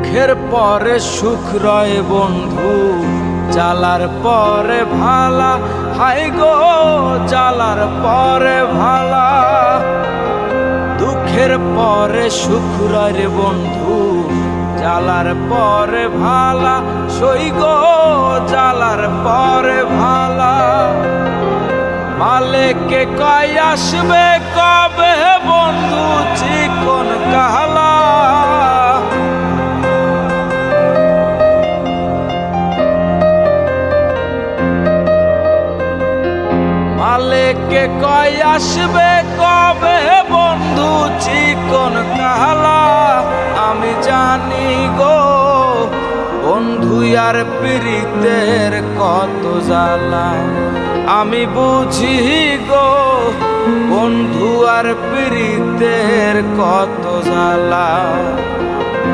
দুঃখের পরে সুখ রয় বন্ধু, জ্বালার পরে ভালা। হাই গো জ্বালার পরে ভালা। দুঃখের পরে সুখ রয় রে বন্ধু, জ্বালার পরে ভালা। সই গো জ্বালার পরে ভালা। মালেকে কয় আসবে কবে বন্ধু চিকন কালা। মালেকে কয় আসবে কবে বন্ধু চিকন কালা। আমি জানি গো বন্ধু আর প্রীতের কত জ্বালা। আমি বুঝি গো বন্ধু আর প্রীতের কত জ্বালা।